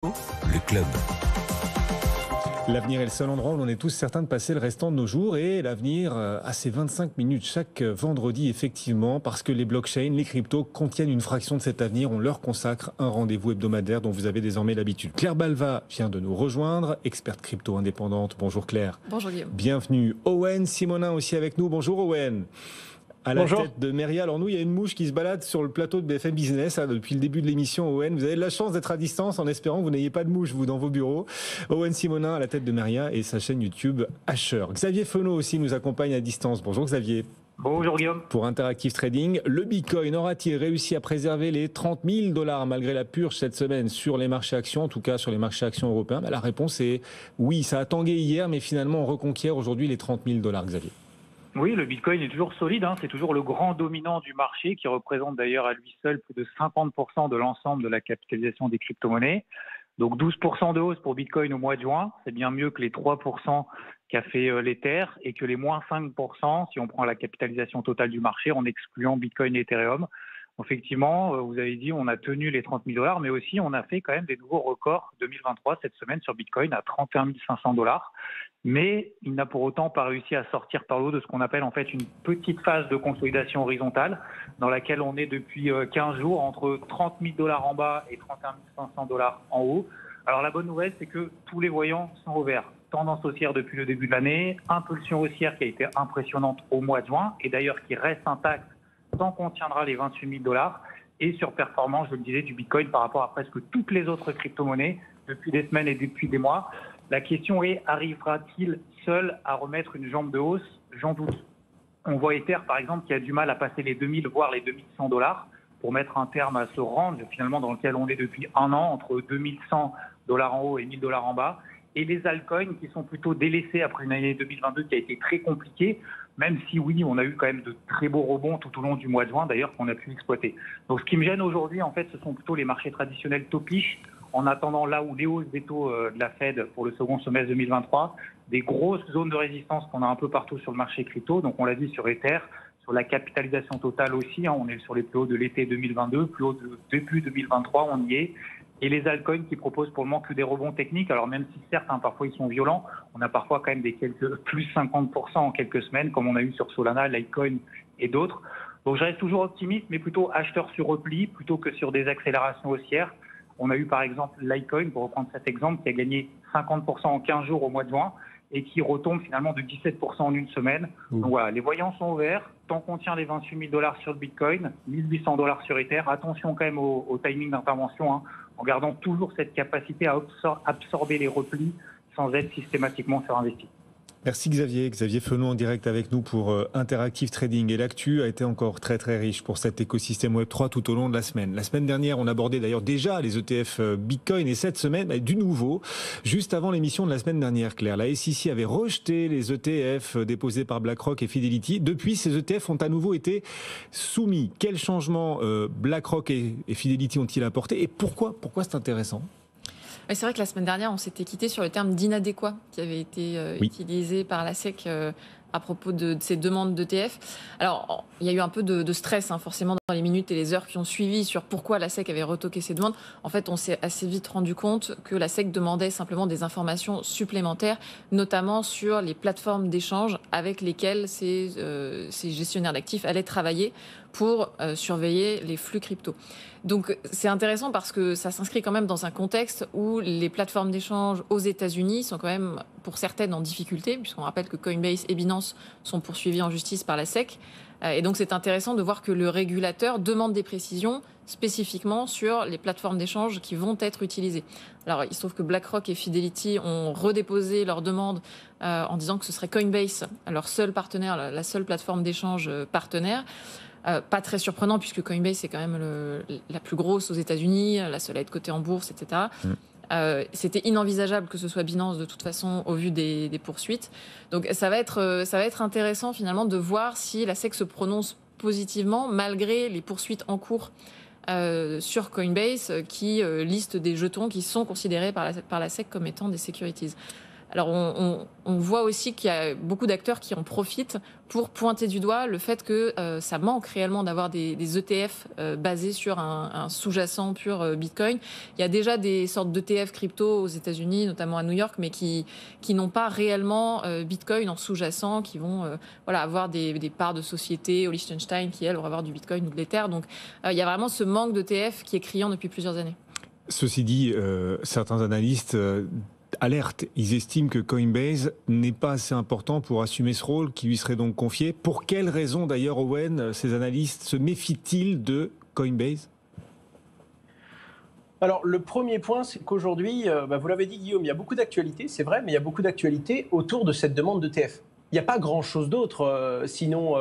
Le club. L'avenir est le seul endroit où l'on est tous certains de passer le restant de nos jours, et l'avenir a ses 25 minutes chaque vendredi effectivement, parce que les blockchains, les cryptos contiennent une fraction de cet avenir. On leur consacre un rendez-vous hebdomadaire dont vous avez désormais l'habitude. Claire Balva vient de nous rejoindre, experte crypto indépendante. Bonjour Claire. Bonjour Guillaume. Bienvenue. Owen Simonin aussi avec nous. Bonjour Owen. À la tête de Meria. Alors nous, il y a une mouche qui se balade sur le plateau de BFM Business depuis le début de l'émission. Owen, vous avez de la chance d'être à distance en espérant que vous n'ayez pas de mouche, vous, dans vos bureaux. Owen Simonin à la tête de Meria et sa chaîne YouTube Asher. Xavier Fenot aussi nous accompagne à distance. Bonjour Xavier. Bonjour Guillaume. Pour Interactive Trading, le Bitcoin aura-t-il réussi à préserver les 30 000 $ malgré la purge cette semaine sur les marchés actions, en tout cas sur les marchés actions européens? La réponse est oui, ça a tangué hier, mais finalement on reconquiert aujourd'hui les 30 000 $, Xavier. Oui, le Bitcoin est toujours solide, c'est toujours le grand dominant du marché qui représente d'ailleurs à lui seul plus de 50% de l'ensemble de la capitalisation des crypto-monnaies. Donc 12% de hausse pour Bitcoin au mois de juin, c'est bien mieux que les 3% qu'a fait l'Ether et que les moins 5% si on prend la capitalisation totale du marché en excluant Bitcoin et Ethereum. Effectivement, vous avez dit, on a tenu les 30 000 $, mais aussi on a fait quand même des nouveaux records 2023 cette semaine sur Bitcoin à 31 500 $. Mais il n'a pour autant pas réussi à sortir par le haut de ce qu'on appelle en fait une petite phase de consolidation horizontale dans laquelle on est depuis 15 jours entre 30 000 $ en bas et 31 500 $ en haut. Alors la bonne nouvelle, c'est que tous les voyants sont au vert. Tendance haussière depuis le début de l'année, impulsion haussière qui a été impressionnante au mois de juin et d'ailleurs qui reste intacte tant qu'on tiendra les 28 000 $, et surperformance, je le disais, du Bitcoin par rapport à presque toutes les autres crypto-monnaies depuis des semaines et depuis des mois. La question est, arrivera-t-il seul à remettre une jambe de hausse? J'en doute. On voit Ether, par exemple, qui a du mal à passer les 2000, voire les 2100 $ pour mettre un terme à ce range, finalement, dans lequel on est depuis un an, entre 2100 $ en haut et 1000 $ en bas. Et les altcoins qui sont plutôt délaissés après une année 2022 qui a été très compliquée, même si oui, on a eu quand même de très beaux rebonds tout au long du mois de juin, d'ailleurs, qu'on a pu exploiter. Donc ce qui me gêne aujourd'hui, en fait, ce sont plutôt les marchés traditionnels topiches, en attendant là où les hausses des taux de la Fed pour le second semestre 2023, des grosses zones de résistance qu'on a un peu partout sur le marché crypto. Donc on l'a dit sur Ether, sur la capitalisation totale aussi, on est sur les plus hauts de l'été 2022, plus hauts de début 2023, on y est. Et les altcoins qui proposent pour le moment que des rebonds techniques, alors même si certes, parfois ils sont violents, on a parfois quand même des quelques plus 50% en quelques semaines, comme on a eu sur Solana, Litecoin et d'autres. Donc je reste toujours optimiste, mais plutôt acheteur sur repli, plutôt que sur des accélérations haussières. On a eu par exemple Litecoin, pour reprendre cet exemple, qui a gagné 50% en 15 jours au mois de juin et qui retombe finalement de 17% en une semaine. Donc voilà, les voyants sont ouverts. Tant qu'on tient les 28 000 $ sur le Bitcoin, 1800 $ sur Ether, attention quand même au timing d'intervention, en gardant toujours cette capacité à absorber les replis sans être systématiquement surinvesti. Merci Xavier. Xavier Fenot en direct avec nous pour Interactive Trading. Et l'actu a été encore très très riche pour cet écosystème Web3 tout au long de la semaine. La semaine dernière, on abordait d'ailleurs déjà les ETF Bitcoin, et cette semaine, du nouveau. Juste avant l'émission de la semaine dernière, Claire, la SEC avait rejeté les ETF déposés par BlackRock et Fidelity. Depuis, ces ETF ont à nouveau été soumis. Quels changements BlackRock et Fidelity ont-ils apporté, et pourquoi c'est intéressant? C'est vrai que la semaine dernière, on s'était quitté sur le terme d'inadéquat qui avait été utilisé par la SEC à propos de ces demandes d'ETF. Alors, il y a eu un peu de stress, forcément, dans les minutes et les heures qui ont suivi sur pourquoi la SEC avait retoqué ces demandes. En fait, on s'est assez vite rendu compte que la SEC demandait simplement des informations supplémentaires, notamment sur les plateformes d'échange avec lesquelles ces gestionnaires d'actifs allaient travailler pour surveiller les flux crypto. Donc c'est intéressant parce que ça s'inscrit quand même dans un contexte où les plateformes d'échange aux États-Unis sont quand même pour certaines en difficulté, puisqu'on rappelle que Coinbase et Binance sont poursuivis en justice par la SEC. Et donc c'est intéressant de voir que le régulateur demande des précisions spécifiquement sur les plateformes d'échange qui vont être utilisées. Alors il se trouve que BlackRock et Fidelity ont redéposé leur demande en disant que ce serait Coinbase, leur seul partenaire, la seule plateforme d'échange partenaire. Pas très surprenant puisque Coinbase c'est quand même la plus grosse aux États-Unis, la seule à être cotée en bourse, etc. C'était inenvisageable que ce soit Binance de toute façon au vu des poursuites. Donc ça va être intéressant finalement de voir si la SEC se prononce positivement malgré les poursuites en cours sur Coinbase qui liste des jetons qui sont considérés par la SEC comme étant des securities. Alors on voit aussi qu'il y a beaucoup d'acteurs qui en profitent pour pointer du doigt le fait que ça manque réellement d'avoir des ETF basés sur un sous-jacent pur Bitcoin. Il y a déjà des sortes d'ETF crypto aux États-Unis, notamment à New York, mais qui n'ont pas réellement Bitcoin en sous-jacent, qui vont avoir des parts de sociétés au Liechtenstein qui, elles, vont avoir du Bitcoin ou de l'Ether. Donc il y a vraiment ce manque d'ETF qui est criant depuis plusieurs années. Ceci dit, certains analystes alerte. Ils estiment que Coinbase n'est pas assez important pour assumer ce rôle qui lui serait donc confié. Pour quelles raisons d'ailleurs, Owen, ces analystes se méfient-ils de Coinbase ? Alors, le premier point, c'est qu'aujourd'hui, vous l'avez dit Guillaume, il y a beaucoup d'actualités, c'est vrai, mais il y a beaucoup d'actualités autour de cette demande d'ETF. Il n'y a pas grand-chose d'autre, sinon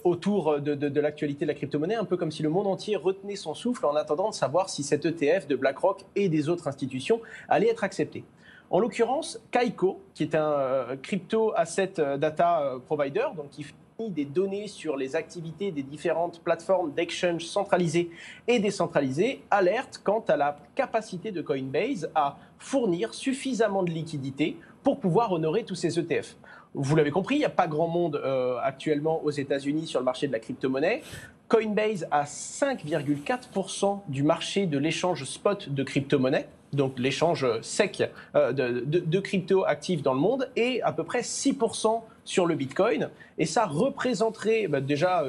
autour de l'actualité de la crypto-monnaie, un peu comme si le monde entier retenait son souffle en attendant de savoir si cet ETF de BlackRock et des autres institutions allait être accepté. En l'occurrence, Kaiko, qui est un crypto asset data provider, donc qui fournit des données sur les activités des différentes plateformes d'exchange centralisées et décentralisées, alerte quant à la capacité de Coinbase à fournir suffisamment de liquidités pour pouvoir honorer tous ces ETF. Vous l'avez compris, il n'y a pas grand monde actuellement aux États-Unis sur le marché de la crypto-monnaie. Coinbase a 5,4% du marché de l'échange spot de crypto-monnaie, donc l'échange sec de crypto actifs dans le monde, et à peu près 6% sur le Bitcoin. Et ça représenterait déjà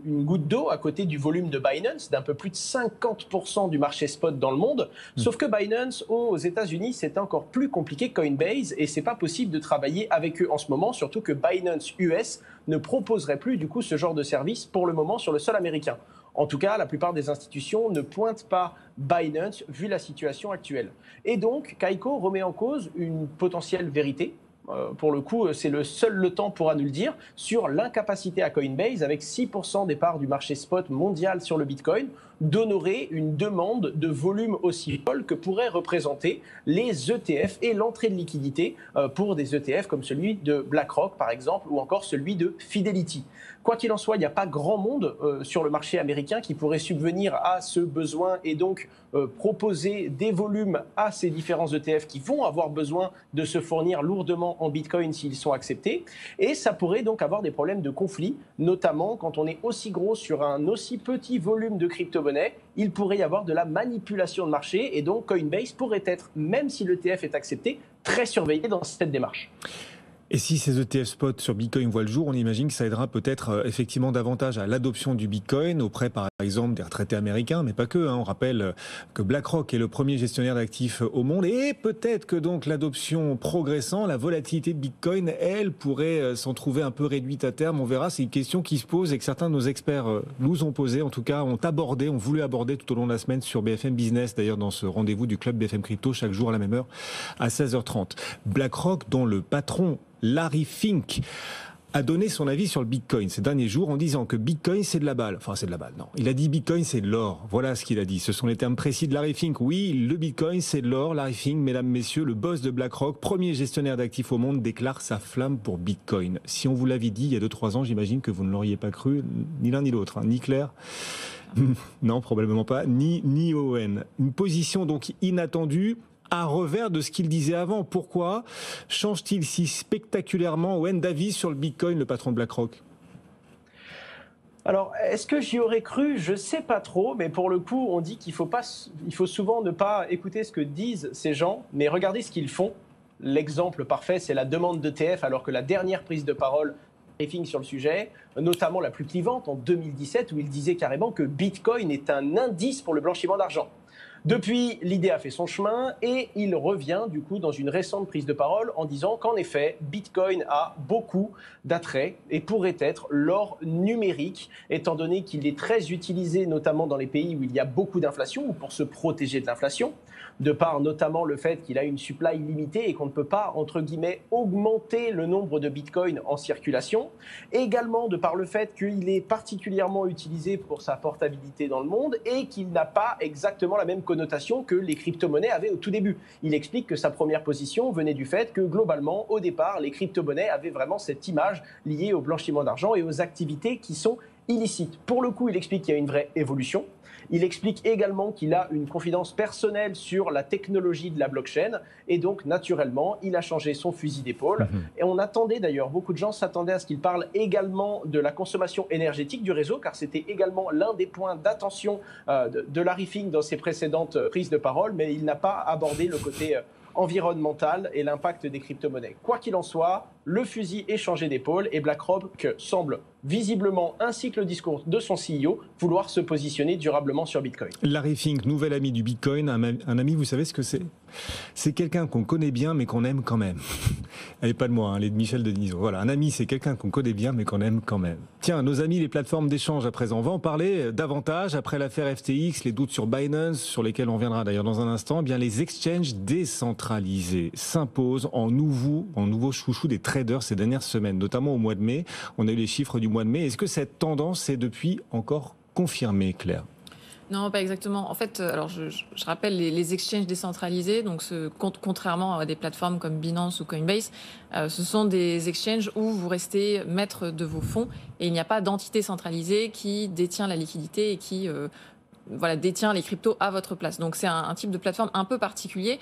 une goutte d'eau à côté du volume de Binance, d'un peu plus de 50% du marché spot dans le monde. Sauf que Binance, aux États-Unis, c'est encore plus compliqué que Coinbase, et c'est pas possible de travailler avec eux en ce moment, surtout que Binance US ne proposerait plus du coup ce genre de service pour le moment sur le sol américain. En tout cas, la plupart des institutions ne pointent pas Binance vu la situation actuelle. Et donc, Kaiko remet en cause une potentielle vérité. Pour le coup, c'est le temps pourra nous le dire, sur l'incapacité à Coinbase, avec 6% des parts du marché spot mondial sur le Bitcoin, d'honorer une demande de volume aussi folle que pourraient représenter les ETF et l'entrée de liquidité pour des ETF comme celui de BlackRock, par exemple, ou encore celui de Fidelity. Quoi qu'il en soit, il n'y a pas grand monde sur le marché américain qui pourrait subvenir à ce besoin et donc proposer des volumes à ces différents ETF qui vont avoir besoin de se fournir lourdement en Bitcoin s'ils sont acceptés. Et ça pourrait donc avoir des problèmes de conflit, notamment quand on est aussi gros sur un aussi petit volume de crypto-monnaie, il pourrait y avoir de la manipulation de marché et donc Coinbase pourrait être, même si l'ETF est accepté, très surveillé dans cette démarche. Et si ces ETF spot sur Bitcoin voient le jour, on imagine que ça aidera peut-être effectivement davantage à l'adoption du Bitcoin auprès, par exemple, des retraités américains, mais pas que. On rappelle que BlackRock est le premier gestionnaire d'actifs au monde et peut-être que donc l'adoption progressant, la volatilité de Bitcoin, elle, pourrait s'en trouver un peu réduite à terme. On verra, c'est une question qui se pose et que certains de nos experts nous ont posé, en tout cas ont voulu aborder tout au long de la semaine sur BFM Business, d'ailleurs dans ce rendez-vous du club BFM Crypto, chaque jour à la même heure, à 16h30. BlackRock, dont le patron Larry Fink a donné son avis sur le Bitcoin ces derniers jours en disant que Bitcoin c'est de la balle. Enfin c'est de la balle, non. Il a dit Bitcoin c'est de l'or. Voilà ce qu'il a dit. Ce sont les termes précis de Larry Fink. Oui, le Bitcoin c'est de l'or. Larry Fink, mesdames, messieurs, le boss de BlackRock, premier gestionnaire d'actifs au monde, déclare sa flamme pour Bitcoin. Si on vous l'avait dit il y a 2-3 ans, j'imagine que vous ne l'auriez pas cru, ni l'un ni l'autre, ni Claire. Non, probablement pas, ni Owen. Une position donc inattendue, à revers de ce qu'il disait avant. Pourquoi change-t-il si spectaculairement Owen d'avis sur le Bitcoin, le patron de BlackRock ? Alors, est-ce que j'y aurais cru ? Je ne sais pas trop, mais pour le coup, on dit qu'il faut souvent ne pas écouter ce que disent ces gens, mais regarder ce qu'ils font. L'exemple parfait, c'est la demande d'ETF, alors que la dernière prise de parole briefing sur le sujet, notamment la plus clivante en 2017, où il disait carrément que Bitcoin est un indice pour le blanchiment d'argent. Depuis, l'idée a fait son chemin et il revient du coup dans une récente prise de parole en disant qu'en effet, Bitcoin a beaucoup d'attrait et pourrait être l'or numérique, étant donné qu'il est très utilisé notamment dans les pays où il y a beaucoup d'inflation ou pour se protéger de l'inflation, de par notamment le fait qu'il a une supply limitée et qu'on ne peut pas, entre guillemets, augmenter le nombre de Bitcoin en circulation. Également de par le fait qu'il est particulièrement utilisé pour sa portabilité dans le monde et qu'il n'a pas exactement la même connotation que les crypto-monnaies avaient au tout début. Il explique que sa première position venait du fait que globalement, au départ, les crypto-monnaies avaient vraiment cette image liée au blanchiment d'argent et aux activités qui sont illicites. Pour le coup, il explique qu'il y a une vraie évolution. Il explique également qu'il a une confidence personnelle sur la technologie de la blockchain et donc naturellement, il a changé son fusil d'épaule. Et on attendait d'ailleurs, beaucoup de gens s'attendaient à ce qu'il parle également de la consommation énergétique du réseau, car c'était également l'un des points d'attention de Larry Fink dans ses précédentes prises de parole, mais il n'a pas abordé le côté environnemental et l'impact des crypto-monnaies. Quoi qu'il en soit, le fusil est changé d'épaule et BlackRock semble visiblement, ainsi que le discours de son CEO, vouloir se positionner durablement sur Bitcoin. Larry Fink, nouvel ami du Bitcoin, un ami, vous savez ce que c'est ? C'est quelqu'un qu'on connaît bien mais qu'on aime quand même. Elle n'est pas de moi, elle est de Michel Denisot. Voilà, un ami, c'est quelqu'un qu'on connaît bien mais qu'on aime quand même. Tiens, nos amis les plateformes d'échange à présent, on va en parler davantage après l'affaire FTX, les doutes sur Binance, sur lesquels on reviendra d'ailleurs dans un instant. Eh bien, les exchanges décentralisés s'imposent en nouveau chouchou des traders ces dernières semaines, notamment au mois de mai. On a eu les chiffres du mois de mai. Est-ce que cette tendance est depuis encore confirmée, Claire ? Non, pas exactement. En fait, alors je rappelle les exchanges décentralisés, donc contrairement à des plateformes comme Binance ou Coinbase, ce sont des exchanges où vous restez maître de vos fonds et il n'y a pas d'entité centralisée qui détient la liquidité et qui détient les cryptos à votre place. Donc c'est un type de plateforme un peu particulier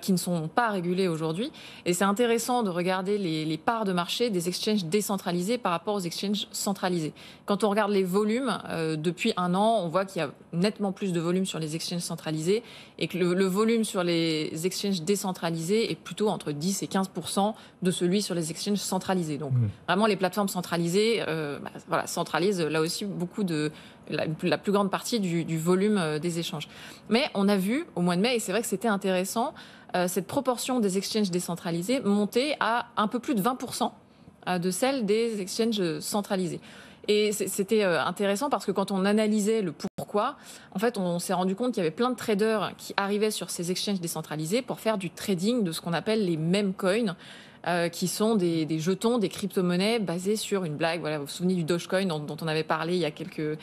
qui ne sont pas régulés aujourd'hui. Et c'est intéressant de regarder les parts de marché des exchanges décentralisés par rapport aux exchanges centralisés. Quand on regarde les volumes, depuis un an, on voit qu'il y a nettement plus de volume sur les exchanges centralisés et que le volume sur les exchanges décentralisés est plutôt entre 10 et 15% de celui sur les exchanges centralisés. Donc vraiment les plateformes centralisées centralisent là aussi beaucoup de la plus grande partie du volume des échanges. Mais on a vu au mois de mai, et c'est vrai que c'était intéressant, cette proportion des exchanges décentralisés monter à un peu plus de 20% de celle des exchanges centralisés. Et c'était intéressant parce que quand on analysait le pourquoi, en fait, on s'est rendu compte qu'il y avait plein de traders qui arrivaient sur ces exchanges décentralisés pour faire du trading de ce qu'on appelle les meme coins, qui sont des jetons, des crypto-monnaies basées sur une blague. Voilà, vous vous souvenez du Dogecoin dont on avait parlé il y a quelques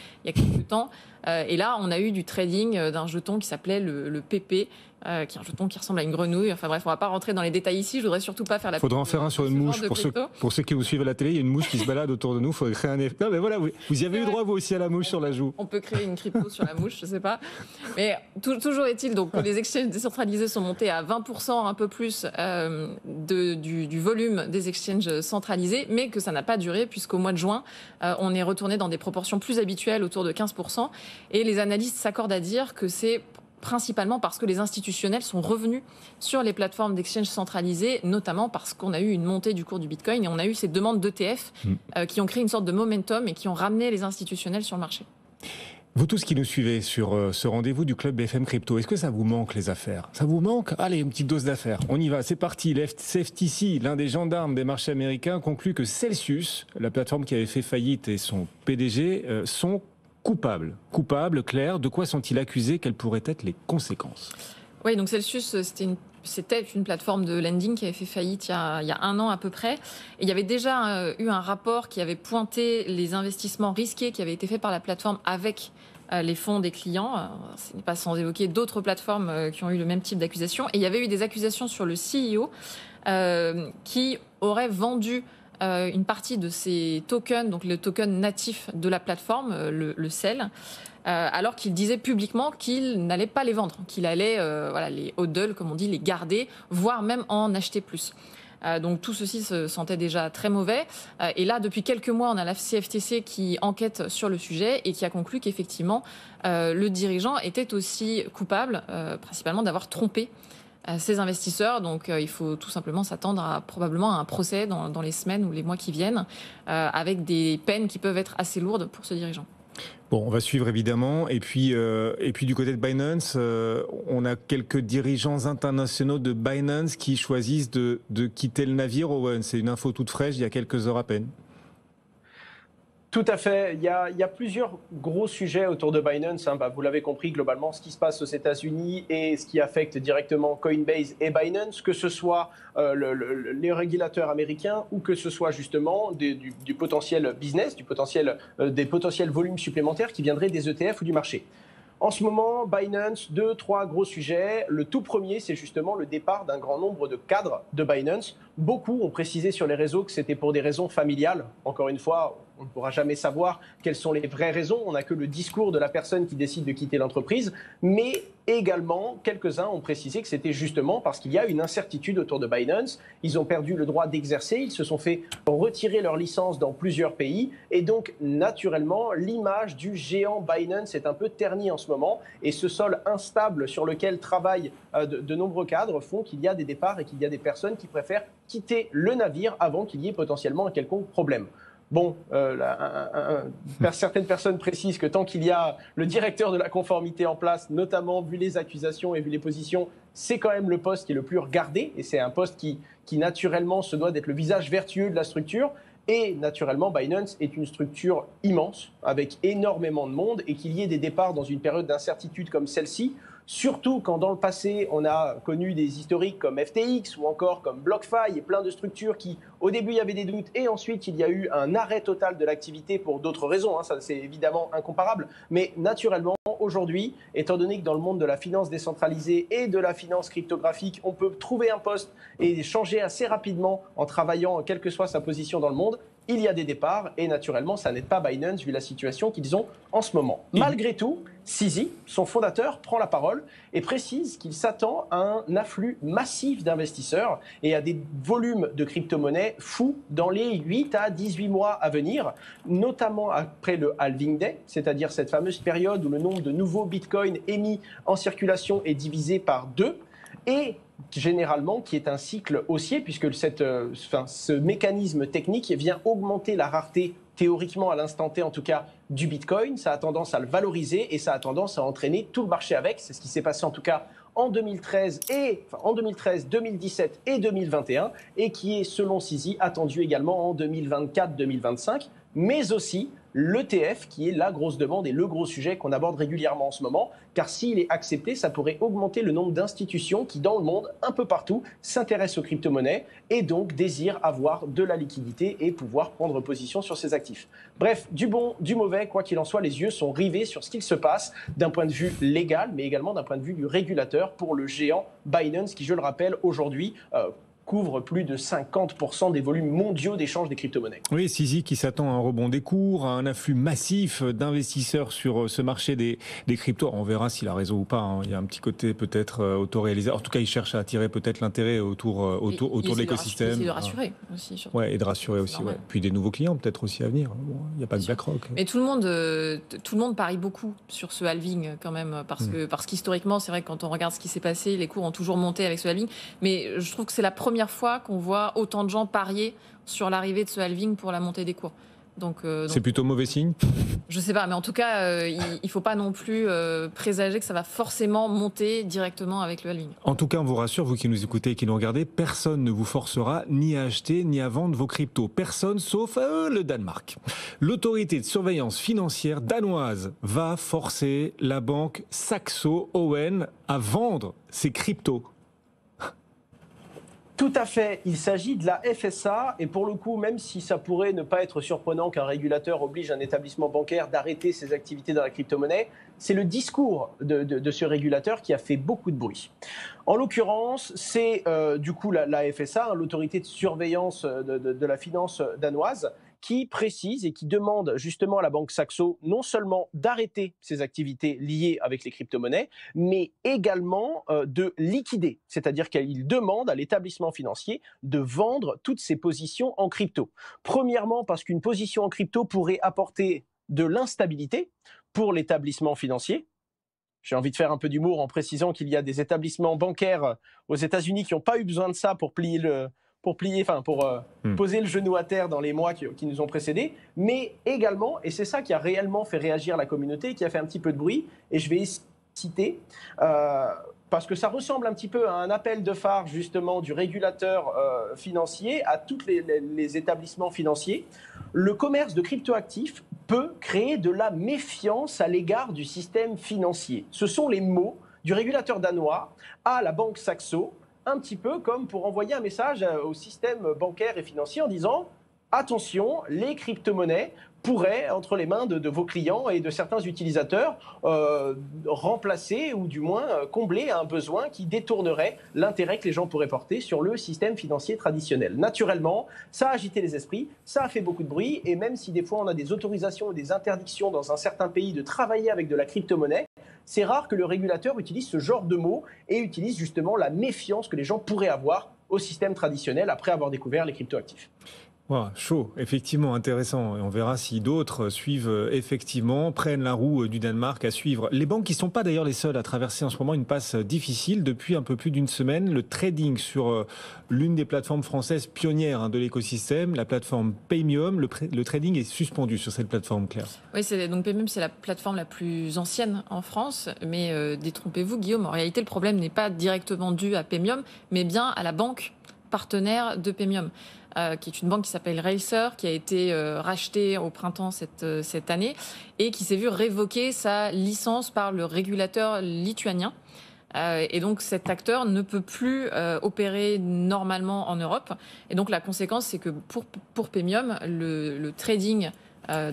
temps. Et là, on a eu du trading d'un jeton qui s'appelait le PP, qui est un jeton qui ressemble à une grenouille. Enfin bref, on ne va pas rentrer dans les détails ici. Je voudrais surtout pas faire la. Il faudra en faire un sur une mouche. Pour ceux qui vous suivent à la télé, il y a une mouche qui se balade autour de nous. Il faudrait créer un effet. Non, mais voilà, vous y avez eu droit, vous aussi, à la mouche sur la joue. On peut créer une crypto sur la mouche, je ne sais pas. Mais toujours est-il donc que les exchanges décentralisés sont montés à 20%, un peu plus, du volume des exchanges centralisés, mais que ça n'a pas duré, puisqu'au mois de juin, on est retourné dans des proportions plus habituelles, autour de 15%. Et les analystes s'accordent à dire que c'est principalement parce que les institutionnels sont revenus sur les plateformes d'exchange centralisées, notamment parce qu'on a eu une montée du cours du Bitcoin et on a eu ces demandes d'ETF qui ont créé une sorte de momentum et qui ont ramené les institutionnels sur le marché. Vous tous qui nous suivez sur ce rendez-vous du Club BFM Crypto, est-ce que ça vous manque les affaires ? Ça vous manque ? Allez, une petite dose d'affaires. On y va, c'est parti. FTC, l'un des gendarmes des marchés américains, conclut que Celsius, la plateforme qui avait fait faillite, et son PDG sont coupables. Coupables, Claire, de quoi sont-ils accusés ? Quelles pourraient être les conséquences ? Oui, donc Celsius, c'était une plateforme de lending qui avait fait faillite il y a un an à peu près. Et il y avait déjà eu un rapport qui avait pointé les investissements risqués qui avaient été faits par la plateforme avec les fonds des clients. Ce n'est pas sans évoquer d'autres plateformes qui ont eu le même type d'accusation. Et il y avait eu des accusations sur le CEO qui aurait vendu une partie de ces tokens, donc le token natif de la plateforme, le CEL, alors qu'il disait publiquement qu'il n'allait pas les vendre, qu'il allait les hodl, comme on dit, les garder, voire même en acheter plus. Donc tout ceci se sentait déjà très mauvais. Et là, depuis quelques mois, on a la CFTC qui enquête sur le sujet et qui a conclu qu'effectivement, le dirigeant était aussi coupable, principalement d'avoir trompé ces investisseurs. Donc il faut tout simplement s'attendre probablement à un procès dans les semaines ou les mois qui viennent, avec des peines qui peuvent être assez lourdes pour ce dirigeant. Bon, on va suivre évidemment. Et puis du côté de Binance, on a quelques dirigeants internationaux de Binance qui choisissent de quitter le navire. Owen, c'est une info toute fraîche, il y a quelques heures à peine. Tout à fait. Il y a plusieurs gros sujets autour de Binance. Vous l'avez compris, globalement, ce qui se passe aux États-Unis et ce qui affecte directement Coinbase et Binance, que ce soit les régulateurs américains ou que ce soit justement du potentiel business, des potentiels volumes supplémentaires qui viendraient des ETF ou du marché. En ce moment, Binance, 2-3 gros sujets. Le tout premier, c'est justement le départ d'un grand nombre de cadres de Binance. Beaucoup ont précisé sur les réseaux que c'était pour des raisons familiales. Encore une fois, On ne pourra jamais savoir quelles sont les vraies raisons. On n'a que le discours de la personne qui décide de quitter l'entreprise. Mais également, quelques-uns ont précisé que c'était justement parce qu'il y a une incertitude autour de Binance. Ils ont perdu le droit d'exercer. Ils se sont fait retirer leur licence dans plusieurs pays. Et donc, naturellement, l'image du géant Binance est un peu ternie en ce moment. Et ce sol instable sur lequel travaillent de nombreux cadres font qu'il y a des départs et qu'il y a des personnes qui préfèrent quitter le navire avant qu'il y ait potentiellement un quelconque problème. Bon, certaines personnes précisent que tant qu'il y a le directeur de la conformité en place, notamment vu les accusations et vu les positions, c'est quand même le poste qui est le plus regardé et c'est un poste qui naturellement se doit d'être le visage vertueux de la structure. Et naturellement, Binance est une structure immense avec énormément de monde et qu'il y ait des départs dans une période d'incertitude comme celle-ci, surtout quand dans le passé, on a connu des historiques comme FTX ou encore comme BlockFi et plein de structures qui, au début, il y avait des doutes et ensuite, il y a eu un arrêt total de l'activité pour d'autres raisons. Ça, c'est évidemment incomparable. Mais naturellement, aujourd'hui, étant donné que dans le monde de la finance décentralisée et de la finance cryptographique, on peut trouver un poste et changer assez rapidement en travaillant, quelle que soit sa position dans le monde, il y a des départs et naturellement, ça n'aide pas Binance vu la situation qu'ils ont en ce moment. Malgré tout, CZ, son fondateur, prend la parole et précise qu'il s'attend à un afflux massif d'investisseurs et à des volumes de crypto-monnaies fous dans les 8 à 18 mois à venir, notamment après le halving day, c'est-à-dire cette fameuse période où le nombre de nouveaux bitcoins émis en circulation est divisé par 2 et généralement qui est un cycle haussier puisque ce mécanisme technique vient augmenter la rareté théoriquement à l'instant T en tout cas du Bitcoin, ça a tendance à le valoriser et ça a tendance à entraîner tout le marché avec, c'est ce qui s'est passé en tout cas en 2013, 2017 et 2021 et qui est selon CZ attendu également en 2024-2025, mais aussi l'ETF qui est la grosse demande et le gros sujet qu'on aborde régulièrement en ce moment, car s'il est accepté, ça pourrait augmenter le nombre d'institutions qui, dans le monde, un peu partout, s'intéressent aux crypto-monnaies et donc désirent avoir de la liquidité et pouvoir prendre position sur ces actifs. Bref, du bon, du mauvais, quoi qu'il en soit, les yeux sont rivés sur ce qu'il se passe d'un point de vue légal, mais également d'un point de vue du régulateur pour le géant Binance qui, je le rappelle, aujourd'hui couvre plus de 50% des volumes mondiaux d'échange des crypto-monnaies. Oui, CZ qui s'attend à un rebond des cours, à un afflux massif d'investisseurs sur ce marché des cryptos. On verra s'il a raison ou pas. Il y a un petit côté peut-être autoréalisé. En tout cas, il cherche à attirer peut-être l'intérêt autour de l'écosystème. Il essaie de rassurer aussi. Surtout. Ouais, et de rassurer aussi. Ouais. Puis des nouveaux clients peut-être aussi à venir. Bon, il n'y a pas que BlackRock. Mais tout le monde parie beaucoup sur ce halving quand même, parce qu'historiquement, c'est vrai que quand on regarde ce qui s'est passé, les cours ont toujours monté avec ce halving. Mais je trouve que c'est la première fois qu'on voit autant de gens parier sur l'arrivée de ce halving pour la montée des cours. Donc, c'est plutôt mauvais signe. Je sais pas, mais en tout cas, il faut pas non plus présager que ça va forcément monter directement avec le halving. En tout cas, on vous rassure, vous qui nous écoutez et qui nous regardez, personne ne vous forcera ni à acheter ni à vendre vos cryptos. Personne sauf le Danemark. L'autorité de surveillance financière danoise va forcer la banque Saxo Owen à vendre ses cryptos. Tout à fait. Il s'agit de la FSA et pour le coup, même si ça pourrait ne pas être surprenant qu'un régulateur oblige un établissement bancaire d'arrêter ses activités dans la crypto-monnaie, c'est le discours de ce régulateur qui a fait beaucoup de bruit. En l'occurrence, c'est du coup la FSA, l'autorité de surveillance de la finance danoise, qui précise et qui demande justement à la banque Saxo non seulement d'arrêter ses activités liées avec les crypto-monnaies, mais également de liquider. C'est-à-dire qu'il demande à l'établissement financier de vendre toutes ses positions en crypto. Premièrement, parce qu'une position en crypto pourrait apporter de l'instabilité pour l'établissement financier. J'ai envie de faire un peu d'humour en précisant qu'il y a des établissements bancaires aux États-Unis qui n'ont pas eu besoin de ça pour poser le genou à terre dans les mois qui nous ont précédés, mais également, et c'est ça qui a réellement fait réagir la communauté, qui a fait un petit peu de bruit, et je vais citer, parce que ça ressemble un petit peu à un appel de phare justement du régulateur financier à tous les établissements financiers. Le commerce de cryptoactifs peut créer de la méfiance à l'égard du système financier. Ce sont les mots du régulateur danois à la banque Saxo, un petit peu comme pour envoyer un message au système bancaire et financier en disant « Attention, les crypto-monnaies pourrait, entre les mains de vos clients et de certains utilisateurs, remplacer ou du moins combler un besoin qui détournerait l'intérêt que les gens pourraient porter sur le système financier traditionnel. Naturellement, ça a agité les esprits, ça a fait beaucoup de bruit, et même si des fois on a des autorisations ou des interdictions dans un certain pays de travailler avec de la crypto-monnaie, c'est rare que le régulateur utilise ce genre de mots et utilise justement la méfiance que les gens pourraient avoir au système traditionnel après avoir découvert les cryptoactifs. Wow, chaud, effectivement intéressant. Et on verra si d'autres suivent effectivement, prennent la roue du Danemark à suivre. Les banques qui ne sont pas d'ailleurs les seules à traverser en ce moment une passe difficile. Depuis un peu plus d'une semaine, le trading sur l'une des plateformes françaises pionnières de l'écosystème, la plateforme Paymium, le trading est suspendu sur cette plateforme, Claire. Oui, donc Paymium, c'est la plateforme la plus ancienne en France. Mais détrompez-vous, Guillaume, en réalité, le problème n'est pas directement dû à Paymium, mais bien à la banque partenaire de Paymium. Qui est une banque qui s'appelle Racer, qui a été rachetée au printemps cette année et qui s'est vue révoquer sa licence par le régulateur lituanien. Et donc cet acteur ne peut plus opérer normalement en Europe. Et donc la conséquence, c'est que pour Paymium, le trading,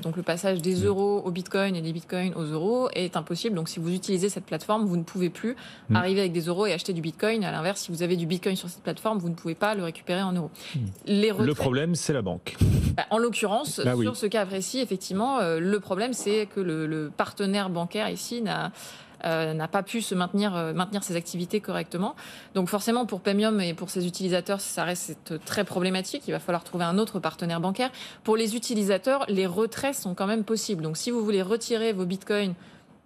donc le passage des euros au bitcoin et des bitcoins aux euros est impossible. Donc si vous utilisez cette plateforme, vous ne pouvez plus arriver avec des euros et acheter du bitcoin. À l'inverse, si vous avez du bitcoin sur cette plateforme, vous ne pouvez pas le récupérer en euros. Le problème, c'est la banque. En l'occurrence, sur ce cas précis, effectivement, le problème, c'est que le partenaire bancaire ici n'a pas pu maintenir ses activités correctement. Donc forcément, pour Paymium et pour ses utilisateurs, ça reste très problématique. Il va falloir trouver un autre partenaire bancaire. Pour les utilisateurs, les retraits sont quand même possibles. Donc si vous voulez retirer vos bitcoins,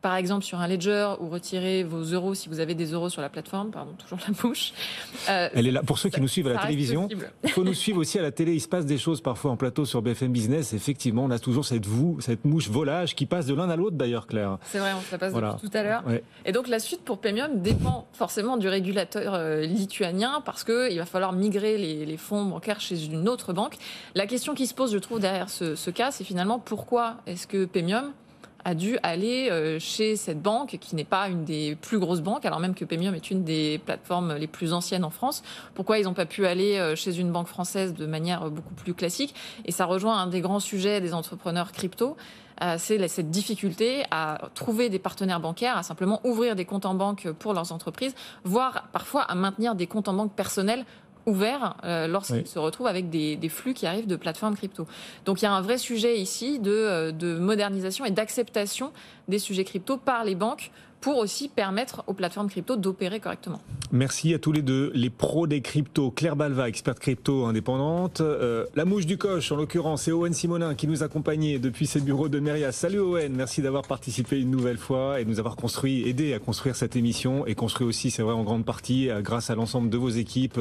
par exemple sur un ledger, ou retirer vos euros si vous avez des euros sur la plateforme, pardon, toujours la bouche. Elle est là. Pour ceux qui nous suivent à la télévision, il faut nous suivre aussi à la télé. Il se passe des choses parfois en plateau sur BFM Business. Effectivement, on a toujours cette mouche volage qui passe de l'un à l'autre d'ailleurs, Claire. C'est vrai, ça passe depuis tout à l'heure. Ouais. Et donc la suite pour Paymium dépend forcément du régulateur lituanien parce qu'il va falloir migrer les fonds bancaires chez une autre banque. La question qui se pose, je trouve, derrière ce cas, c'est finalement pourquoi est-ce que Paymium a dû aller chez cette banque qui n'est pas une des plus grosses banques, alors même que Paymium est une des plateformes les plus anciennes en France. Pourquoi ils n'ont pas pu aller chez une banque française de manière beaucoup plus classique? Et ça rejoint un des grands sujets des entrepreneurs crypto. C'est cette difficulté à trouver des partenaires bancaires, à simplement ouvrir des comptes en banque pour leurs entreprises, voire parfois à maintenir des comptes en banque personnels ouverts lorsqu'ils se retrouvent avec des flux qui arrivent de plateformes crypto. Donc il y a un vrai sujet ici de modernisation et d'acceptation des sujets crypto par les banques pour aussi permettre aux plateformes crypto d'opérer correctement. Merci à tous les deux, les pros des cryptos. Claire Balva, experte crypto indépendante. La mouche du coche, en l'occurrence, et Owen Simonin qui nous accompagnait depuis ses bureaux de Mérias. Salut Owen, merci d'avoir participé une nouvelle fois et de nous avoir aidé à construire cette émission et construit aussi, c'est vrai, en grande partie grâce à l'ensemble de vos équipes.